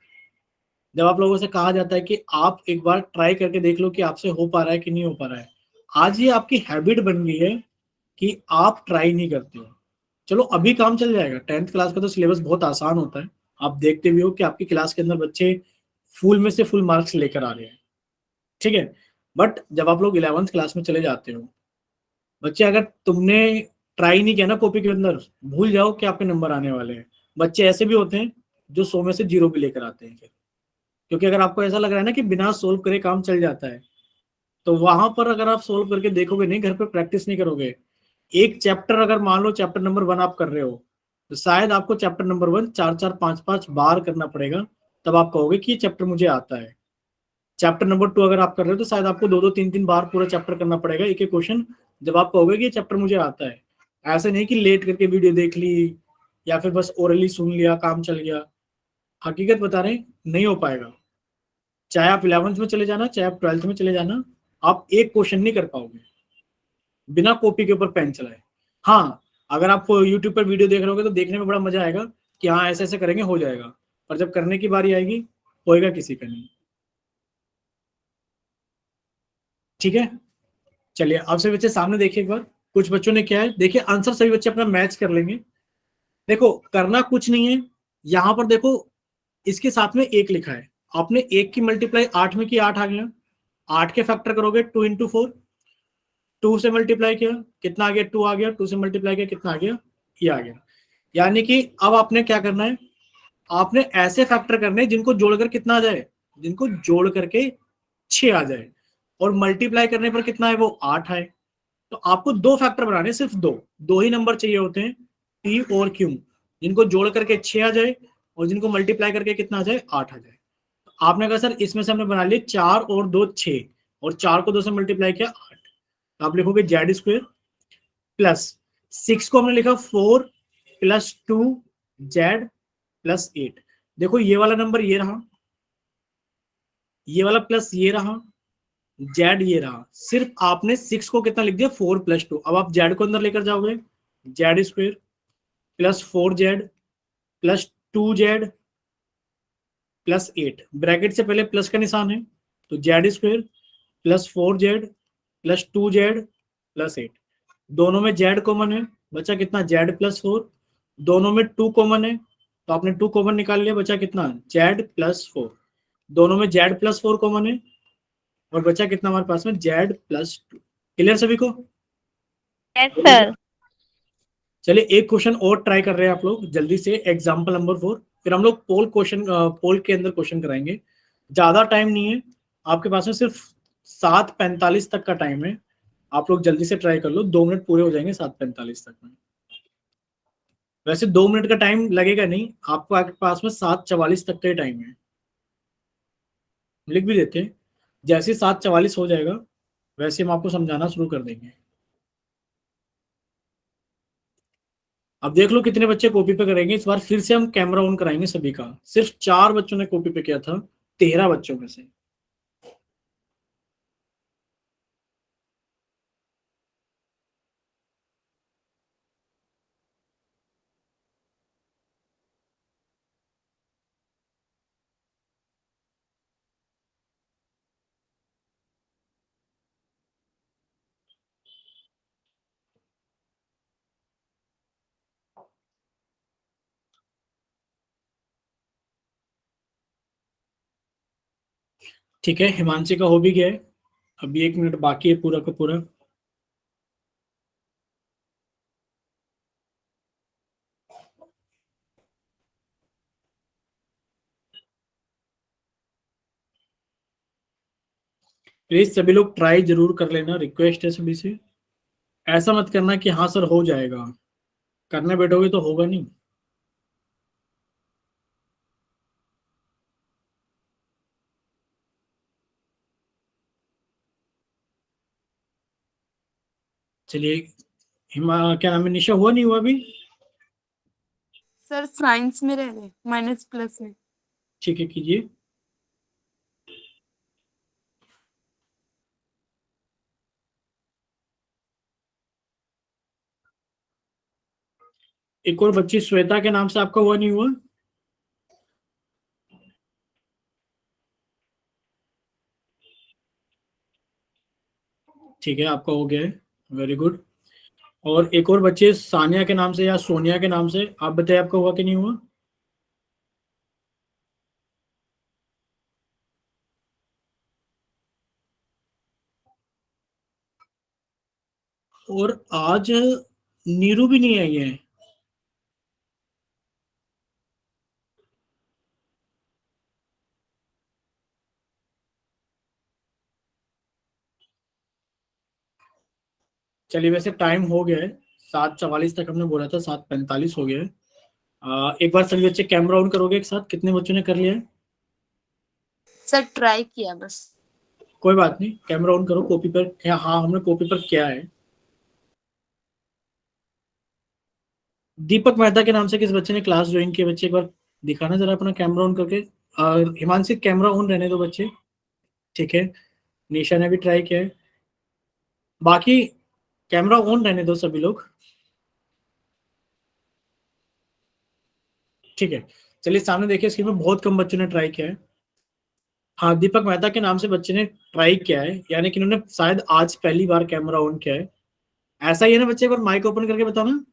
जब आप लोगों से कहा जाता है कि आप एक बार ट्राई करके देख लो कि आपसे हो पा रहा है कि नहीं हो पा रहा है। आज ये आपकी हैबिट बन गई है कि आप ट्राई नहीं करते हो। चलो अभी काम चल जाएगा, 10th क्लास का तो सिलेबस बहुत आसान होता है। आप देखते भी हो कि आपकी क्लास के अंदर बच्चे फुल में से फुल मार्क्स लेकर आ रहे हैं। ठीक है, बट जब आप लोग 11th क्लास में चले जाते हो बच्चे, अगर तुमने ट्राई नहीं किया ना कॉपी के अंदर, भूल जाओ कि आपके नंबर आने वाले हैं। बच्चे ऐसे भी होते हैं जो 100 में से 0 भी लेकर आते हैं फिर। क्योंकि अगर आपको ऐसा लग रहा है ना कि बिना सोल्व करे काम चल जाता है, तो वहां पर अगर आप सोल्व करके देखोगे नहीं, घर पर प्रैक्टिस नहीं करोगे। एक चैप्टर अगर मान लो चैप्टर नंबर 1 आप कर रहे हो, तो शायद आपको चैप्टर नंबर 1 4 4 5 5 बार करना पड़ेगा, तब आप कहोगे कि ये चैप्टर मुझे आता है। चैप्टर नंबर 2 अगर आप कर रहे हो तो शायद आपको 2 2 3 3 बार पूरा चैप्टर करना पड़ेगा, एक एक क्वेश्चन, जब आप कहोगे कि ये चैप्टर मुझे आता है। ऐसे नहीं कि लेट करके वीडियो देख ली या फिर बस ओरली सुन लिया काम चल गया। हकीकत बता रहे हैं, नहीं हो पाएगा। चाहे आप 11th में चले जाना, चाहे आप 12th में चले जाना, आप एक क्वेश्चन नहीं कर पाओगे बिना कॉपी के ऊपर पेन चलाए। हाँ, अगर आप यूट्यूब पर वीडियो देख रहे होगे तो देखने में बड़ा मजा आएगा कि हाँ ऐसे ऐसे करेंगे हो जाएगा, पर जब करने की बारी आएगी होएगा किसी का नहीं। ठीक है, चलिए अब सभी बच्चे सामने देखिए एक बार, कुछ बच्चों ने क्या है, देखिए आंसर सभी बच्चे अपना मैच कर लेंगे। देखो करना कुछ नहीं है, यहां पर देखो इसके साथ में एक लिखा है, आपने एक की मल्टीप्लाई 8 में की, 8 आ गया, 8 के फैक्टर करोगे 2 इंटू 4, 2 से मल्टीप्लाई किया कितना आ गया, 2 आ गया, 2 से मल्टीप्लाई किया कितना आ गया, ये आ गया। यानी कि अब आपने क्या करना है, आपने ऐसे फैक्टर करने जिनको जोड़कर कितना आ जाए, जिनको जोड़ करके 6 आ जाए, और मल्टीप्लाई करने पर कितना है, वो 8 आए। तो आपको दो फैक्टर बनाने, सिर्फ दो, दो ही नंबर चाहिए होते हैं, पी और क्यू, जिनको जोड़ करके 6 आ जाए और जिनको मल्टीप्लाई करके कितना आ जाए, 8 आ जाए। तो आपने कहा सर इसमें से हमने बना लिए 4 और 2 6, और 4 को 2 से मल्टीप्लाई किया 8, तो आप लिखोगे जेड स्क्वायर प्लस 6 को हमने लिखा 4 प्लस 2 जेड प्लस 8। देखो ये वाला नंबर ये रहा, ये वाला प्लस ये रहा, जेड ये रहा, सिर्फ आपने 6 को कितना लिख दिया, 4 प्लस 2। अब आप जेड को अंदर लेकर जाओगे, Z square plus 4 Z plus 2 Z plus 8, bracket से पहले प्लस का निशान है, तो Z square plus 4 Z plus 2 Z plus 8। दोनों में जेड कॉमन है, बचा कितना, जेड प्लस 4। दोनों में 2 कॉमन है, तो आपने 2 कॉमन निकाल लिया, बचा कितना, जेड प्लस 4। दोनों में जेड प्लस 4 कॉमन है, और बचा कितना हमारे पास में, जेड प्लस 2। क्लियर सभी को? Yes sir. चलिए एक क्वेश्चन और ट्राई कर रहे हैं आप लोग जल्दी से, एग्जाम्पल नंबर 4, फिर हम लोग पोल क्वेश्चन, पोल के अंदर क्वेश्चन कराएंगे। ज्यादा टाइम नहीं है आपके पास में, सिर्फ 7:45 तक का टाइम है, आप लोग जल्दी से ट्राई कर लो, 2 मिनट पूरे हो जाएंगे 7:45 तक में। वैसे 2 मिनट का टाइम लगेगा नहीं आपको, आपके पास में 7:44 तक का ही टाइम है, लिख भी देते हैं, जैसे 7:44 हो जाएगा वैसे हम आपको समझाना शुरू कर देंगे। अब देख लो कितने बच्चे कॉपी पे करेंगे, इस बार फिर से हम कैमरा ऑन कराएंगे सभी का, सिर्फ 4 बच्चों ने कॉपी पे किया था 13 बच्चों में से। ठीक है, हिमांशी का हो भी गया है, अभी 1 मिनट बाकी है पूरा का पूरा। प्लीज सभी लोग ट्राई जरूर कर लेना, रिक्वेस्ट है सभी से, ऐसा मत करना कि हाँ सर हो जाएगा, करने बैठोगे तो होगा नहीं। चलिए हिमा, क्या नाम है, निशा हुआ नहीं हुआ अभी? सर साइंस में रह गए, माइनस प्लस में। ठीक है कीजिए। एक और बच्ची श्वेता के नाम से आपका हुआ नहीं हुआ? ठीक है आपका हो गया है, वेरी गुड। और एक और बच्चे सानिया के नाम से या सोनिया के नाम से, आप बताइए आपका हुआ कि नहीं हुआ? और आज नीरू भी नहीं आई है। चलिए वैसे टाइम हो गया है, 7:44 तक हमने बोला था, 7:45 हो गया है। एक बार सभी बच्चे कैमरा ऑन करोगे एक साथ, कितने बच्चों ने कर लिया है? सर ट्राई किया बस। कोई बात नहीं, कैमरा ऑन करो, कॉपी पर क्या, हाँ हमने कॉपी पर क्या है। दीपक मेहता के नाम से किस बच्चे ने क्लास ज्वाइन की? बच्चे एक बार दिखाना जरा अपना कैमरा ऑन करके। हिमांशी कैमरा ऑन रहने दो बच्चे, ठीक है। निशा ने भी ट्राई किया है, बाकी कैमरा ऑन रहने दो सभी लोग। ठीक है, चलिए सामने देखिए, स्क्रीन में बहुत कम बच्चों ने ट्राई किया है। हाँ, दीपक मेहता के नाम से बच्चे ने ट्राई किया है, यानी कि उन्होंने शायद आज पहली बार कैमरा ऑन किया है। ऐसा ही है ना बच्चे? एक बार माइक ओपन करके बताना।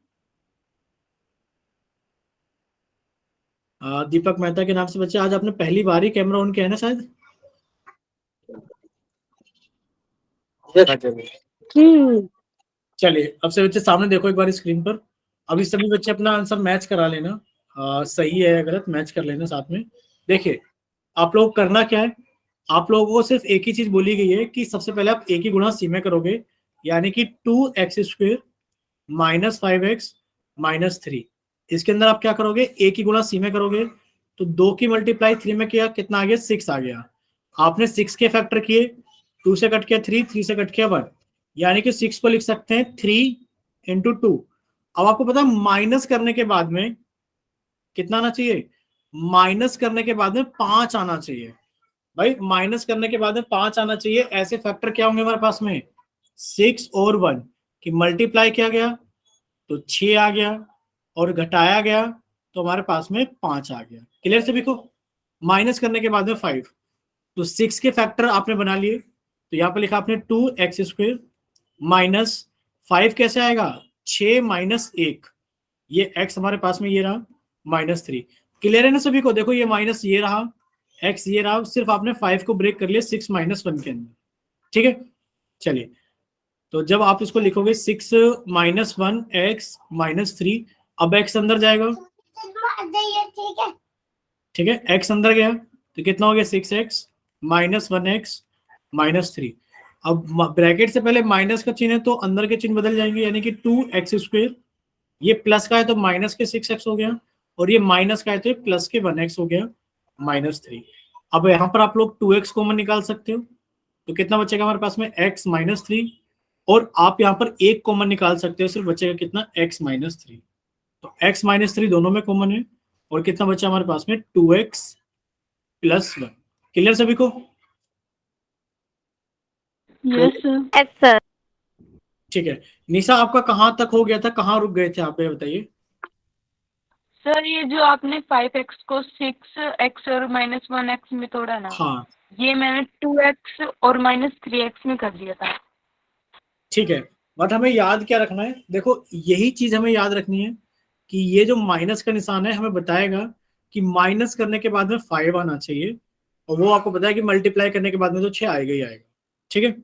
दीपक मेहता के नाम से बच्चे, आज आपने पहली बार ही कैमरा ऑन किया है ना शायद? जी। चलिए, अब से बच्चे सामने देखो एक बार स्क्रीन पर। अभी सभी बच्चे अपना आंसर मैच करा लेना। सही है या गलत मैच कर लेना साथ में। देखिए, आप लोग करना क्या है, आप लोगों को सिर्फ एक ही चीज बोली गई है कि सबसे पहले आप एक ही गुणा सी में करोगे, यानी कि 2x² माइनस 5x माइनस 3। इसके अंदर आप क्या करोगे, एक ही गुणा सी में करोगे, तो 2 की मल्टीप्लाई 3 में किया, कितना आ गया, 6 आ गया। आपने 6 के फैक्टर किए, 2 से कट किया 3, 3 से कट किया 1, यानी कि 6 को लिख सकते हैं 3 × 2। अब आपको पता माइनस करने के बाद में कितना आना चाहिए, माइनस करने के बाद में 5 आना चाहिए। भाई माइनस करने के बाद में 5 आना चाहिए। ऐसे फैक्टर क्या होंगे हमारे पास में, 6 और 1 की मल्टीप्लाई किया गया तो 6 आ गया, और घटाया गया तो हमारे पास में 5 आ गया। क्लियर सभी को? माइनस करने के बाद में 5, तो 6 के फैक्टर आपने बना लिए, तो यहाँ पे लिखा आपने 2x² माइनस 5 कैसे आएगा, 6 माइनस 1, ये x हमारे पास में ये रहा माइनस 3। क्लियर है ना सभी को? देखो ये माइनस ये रहा, x ये रहा, सिर्फ आपने 5 को ब्रेक कर लिया 6 माइनस 1 के अंदर। ठीक है, चलिए, तो जब आप इसको लिखोगे 6 माइनस 1 x माइनस 3, अब x अंदर जाएगा, ठीक है, x अंदर गया तो कितना हो गया, 6x माइनस 1x माइनस 3। अब ब्रैकेट से पहले माइनस का चिन्ह है तो अंदर के चिन्ह बदल जाएंगे, यानी कि 2x², ये प्लस का है तो माइनस के 6x हो गया, और ये माइनस का है तो प्लस के 1x हो गया माइनस 3। अब यहाँ पर आप लोग 2x कॉमन निकाल सकते हो, तो कितना बचेगा हमारे पास में, x माइनस 3, और आप यहाँ पर एक कॉमन निकाल सकते हो, सिर्फ बचेगा कितना, x माइनस 3। तो x माइनस 3 दोनों में कॉमन है, और कितना बचा हमारे पास में, 2x प्लस 1। क्लियर सभी को? Yes sir. Yes sir. ठीक है, निशा आपका कहाँ तक हो गया था, कहाँ रुक गए थे आप, ये बताइए। सर ये जो आपने 5x को 6x और माइनस 1x में तोड़ा ना, हाँ, ये मैंने 2x और माइनस 3x में कर दिया था। ठीक है, बट हमें याद क्या रखना है, देखो यही चीज हमें याद रखनी है कि ये जो माइनस का निशान है हमें बताएगा कि माइनस करने के बाद में 5 आना चाहिए, और वो आपको पता है कि मल्टीप्लाई करने के बाद में तो 6 आएगा ही आएगा। ठीक है,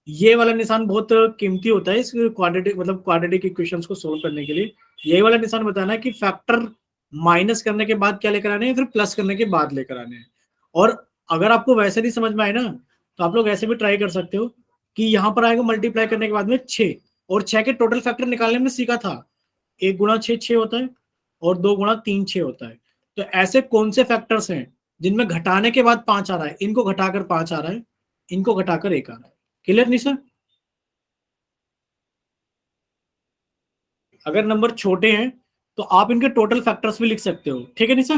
ये वाला निशान बहुत कीमती होता है इस क्वाड्रेटिक, मतलब क्वाड्रेटिक इक्वेशंस को सोल्व करने के लिए। यही वाला निशान बताना है कि फैक्टर माइनस करने के बाद क्या लेकर आने हैं, फिर प्लस करने के बाद लेकर आने हैं। और अगर आपको वैसे नहीं समझ में आए ना, तो आप लोग ऐसे भी ट्राई कर सकते हो कि यहाँ पर आएगा मल्टीप्लाई करने के बाद में 6, और 6 के टोटल फैक्टर निकालने में सीखा था, 1 गुणा 6 6 होता है, और 2 गुणा 3 6 होता है। तो ऐसे कौन से फैक्टर्स हैं जिनमें घटाने के बाद 5 आ रहा है, इनको घटाकर 5 आ रहा है, इनको घटाकर 1 आ रहा है। क्लियर निशा? अगर नंबर छोटे हैं तो आप इनके टोटल फैक्टर्स भी लिख सकते हो। ठीक है निशा?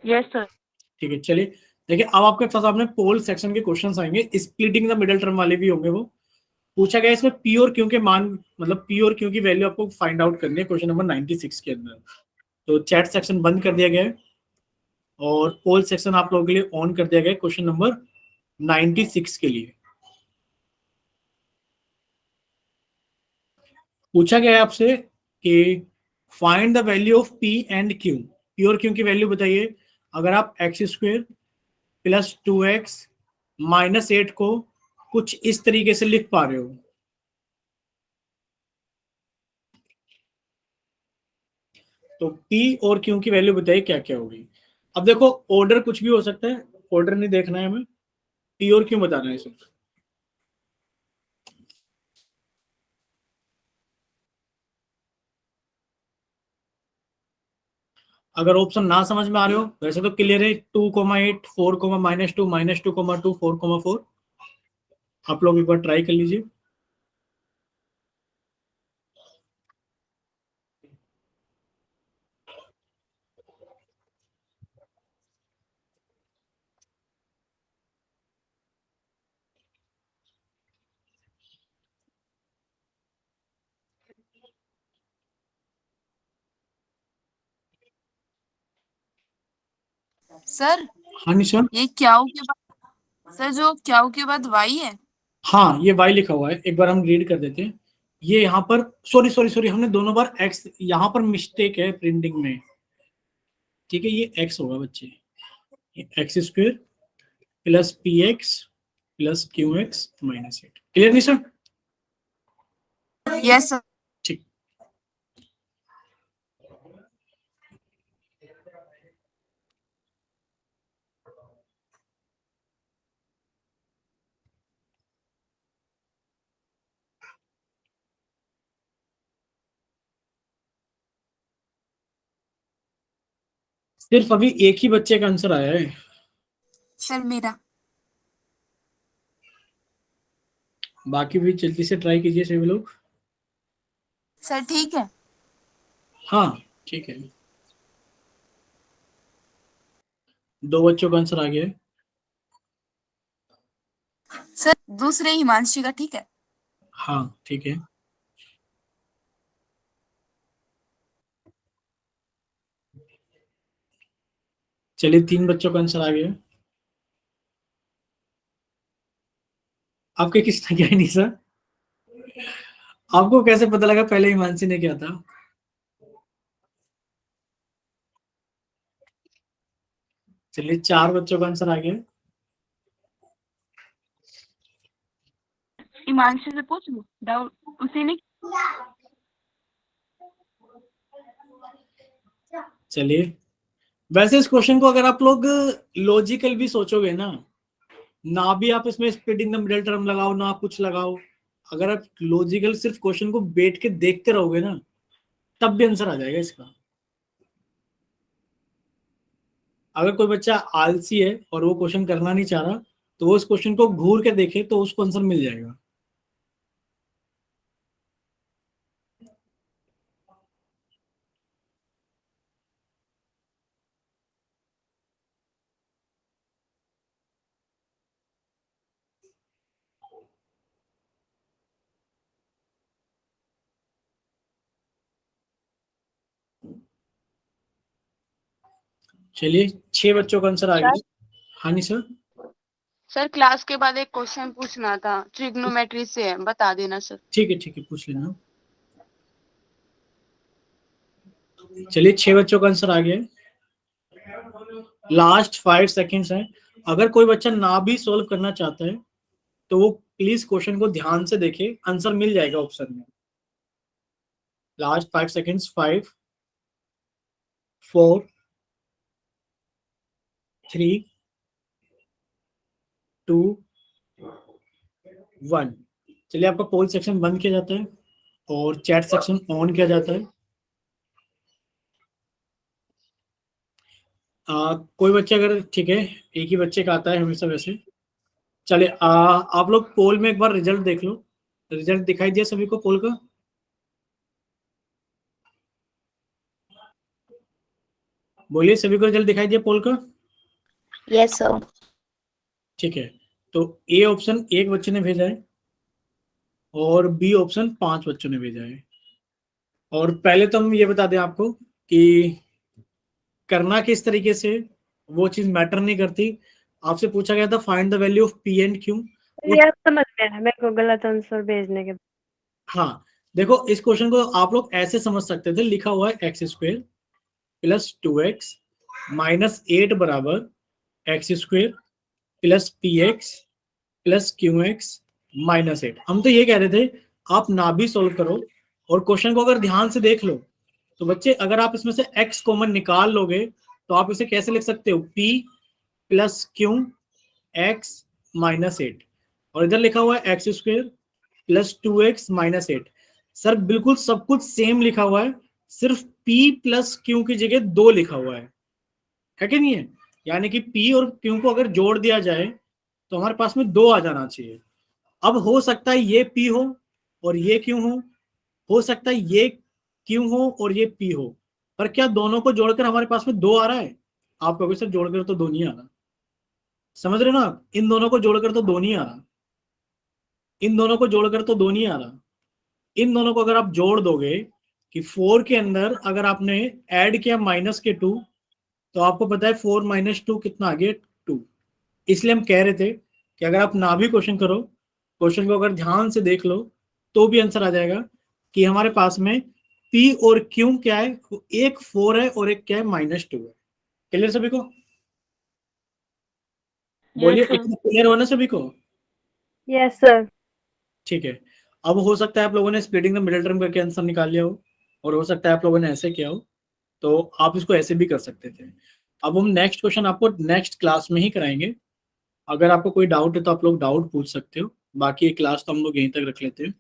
Yes sir. ठीक है, चलिए, देखिए अब आपके पास आपने पोल सेक्शन के क्वेश्चंस आएंगे, स्प्लिटिंग द मिडिल टर्म वाले भी होंगे। वो पूछा गया इसमें पी और क्यू के मान, मतलब पी और क्यू की वैल्यू आपको फाइंड आउट करनी है क्वेश्चन नंबर 96 के अंदर। तो चैट सेक्शन बंद कर दिया गया है, और पोल सेक्शन आप लोगों के लिए ऑन कर दिया गया है क्वेश्चन नंबर 96 के लिए। पूछा गया है आपसे कि find the value of P and Q, P और क्यू की वैल्यू बताइए अगर आप x² प्लस 2x माइनस 8 को कुछ इस तरीके से लिख पा रहे हो। तो P और Q की वैल्यू बताइए क्या क्या होगी। अब देखो ऑर्डर कुछ भी हो सकता है, ऑर्डर नहीं देखना है हमें, P और Q बताना है सिर्फ। अगर ऑप्शन ना समझ में आ रहे हो, वैसे तो क्लियर है, 2,8 4,-2 -2,2 4,4। आप लोग एक बार ट्राई कर लीजिए। सर हाँ निशा, ये क्याऊ के बाद, सर जो क्याऊ के बाद वाई है। हाँ ये y लिखा हुआ है, एक बार हम रीड कर देते हैं। ये यहाँ पर सॉरी सॉरी सॉरी, हमने दोनों बार x, यहाँ पर मिस्टेक है प्रिंटिंग में, ठीक है, ये x होगा बच्चे, ये X square plus P X plus Q X minus 8। Clear Nisha? Yes sir. ठीक। सिर्फ अभी एक ही बच्चे का आंसर आया है। सर मेरा। बाकी भी जल्दी से ट्राई कीजिए सभी लोग। सर ठीक है। हाँ ठीक है, 2 बच्चों का आंसर आ गया है। सर दूसरे हिमांशी का ठीक है। हाँ ठीक है, चलिए 3 बच्चों का आंसर आ गया है। आपके किसने क्या है निशा? आपको कैसे पता लगा पहले हिमांशी ने क्या था? चलिए 4 बच्चों का आंसर आ गया। हिमांशु से पूछ लो, डाउट उसी ने। चलिए, वैसे इस क्वेश्चन को अगर आप लोग लॉजिकल भी सोचोगे ना भी आप इसमें split in the middle term लगाओ ना कुछ लगाओ, अगर आप लॉजिकल सिर्फ क्वेश्चन को बैठ के देखते रहोगे ना, तब भी आंसर आ जाएगा इसका। अगर कोई बच्चा आलसी है और वो क्वेश्चन करना नहीं चाह रहा, तो वो इस क्वेश्चन को घूर के देखे तो उसको आंसर मिल जाएगा। चलिए 6 बच्चों का आंसर आ गया। हाँ नहीं सर? सर क्लास के बाद एक क्वेश्चन पूछना था, ट्रिग्नोमेट्री से है, बता देना सर। ठीक है पूछ लेना। चलिए 6 बच्चों का आंसर आ गया। लास्ट 5 सेकेंड्स है, अगर कोई बच्चा ना भी सॉल्व करना चाहता है तो वो प्लीज क्वेश्चन को ध्यान से देखे, आंसर मिल जाएगा ऑप्शन में। Last 5 seconds, 5 4 3 2 1। चलिए आपका पोल सेक्शन बंद किया जाता है और चैट सेक्शन ऑन किया जाता है। कोई बच्चा अगर, ठीक है, एक ही बच्चे का आता है हमेशा वैसे। चलिए आप लोग पोल में एक बार रिजल्ट देख लो। रिजल्ट दिखाई दिया सभी को पोल का? बोलिए, सभी को रिजल्ट दिखाई दिया पोल का? Yes sir. ठीक है, तो ए ऑप्शन 1 बच्चे ने भेजा है और बी ऑप्शन 5 बच्चों ने भेजा है। और पहले तो हम ये बता दें आपको कि करना किस तरीके से, वो चीज मैटर नहीं करती। आपसे पूछा गया था find the value of P and Q. ये समझ गया मेरे को गलत आंसर भेजने के। हाँ देखो, इस क्वेश्चन को आप लोग ऐसे समझ सकते थे, लिखा हुआ है X square plus 2x minus 8 बराबर x square plus P X plus Q X minus 8। हम तो ये कह रहे थे आप ना भी सोल्व करो और क्वेश्चन को अगर ध्यान से देख लो तो बच्चे, अगर आप इसमें से x कॉमन निकाल लोगे तो आप इसे कैसे लिख सकते हो, p plus Q X minus 8, और इधर लिखा हुआ है X square plus 2x minus 8। Sir बिल्कुल सब कुछ सेम लिखा हुआ है, सिर्फ p प्लस q की जगह 2 लिखा हुआ है कि नहीं है? यानी कि p और q को अगर जोड़ दिया जाए तो हमारे पास में 2 आ जाना चाहिए। अब हो सकता है ये p हो और ये q हो सकता है ये q हो और ये p हो, पर क्या दोनों को जोड़कर हमारे पास में 2 आ रहा है? आप कहोगे सर जोड़कर तो 2 नहीं आ रहा। समझ रहे हो ना आप? इन दोनों को जोड़कर तो 2 नहीं आ रहा, इन दोनों को जोड़कर तो 2 नहीं आ रहा। इन दोनों को अगर आप जोड़ दोगे कि 4 के अंदर अगर आपने ऐड किया -2, तो आपको पता है 4 माइनस 2 कितना आ गया 2। इसलिए हम कह रहे थे कि अगर आप ना भी क्वेश्चन करो, क्वेश्चन को अगर ध्यान से देख लो तो भी आंसर आ जाएगा कि हमारे पास में P और Q क्या है, एक 4 है और एक क्या है -2 है। क्लियर सभी को? बोलिए, Yes, sir. इतना क्लियर हो ना सभी को? Yes sir. ठीक है। अब हो सकता है आप लोगों ने स्प्लिटिंग द मिडिल टर्म करके आंसर निकाल लिया हो, और हो सकता है आप लोगों ने ऐसे किया हो, तो आप इसको ऐसे भी कर सकते थे। अब हम नेक्स्ट क्वेश्चन आपको नेक्स्ट क्लास में ही कराएंगे। अगर आपको कोई डाउट है तो आप लोग डाउट पूछ सकते हो, बाकी क्लास तो हम लोग यहीं तक रख लेते हैं।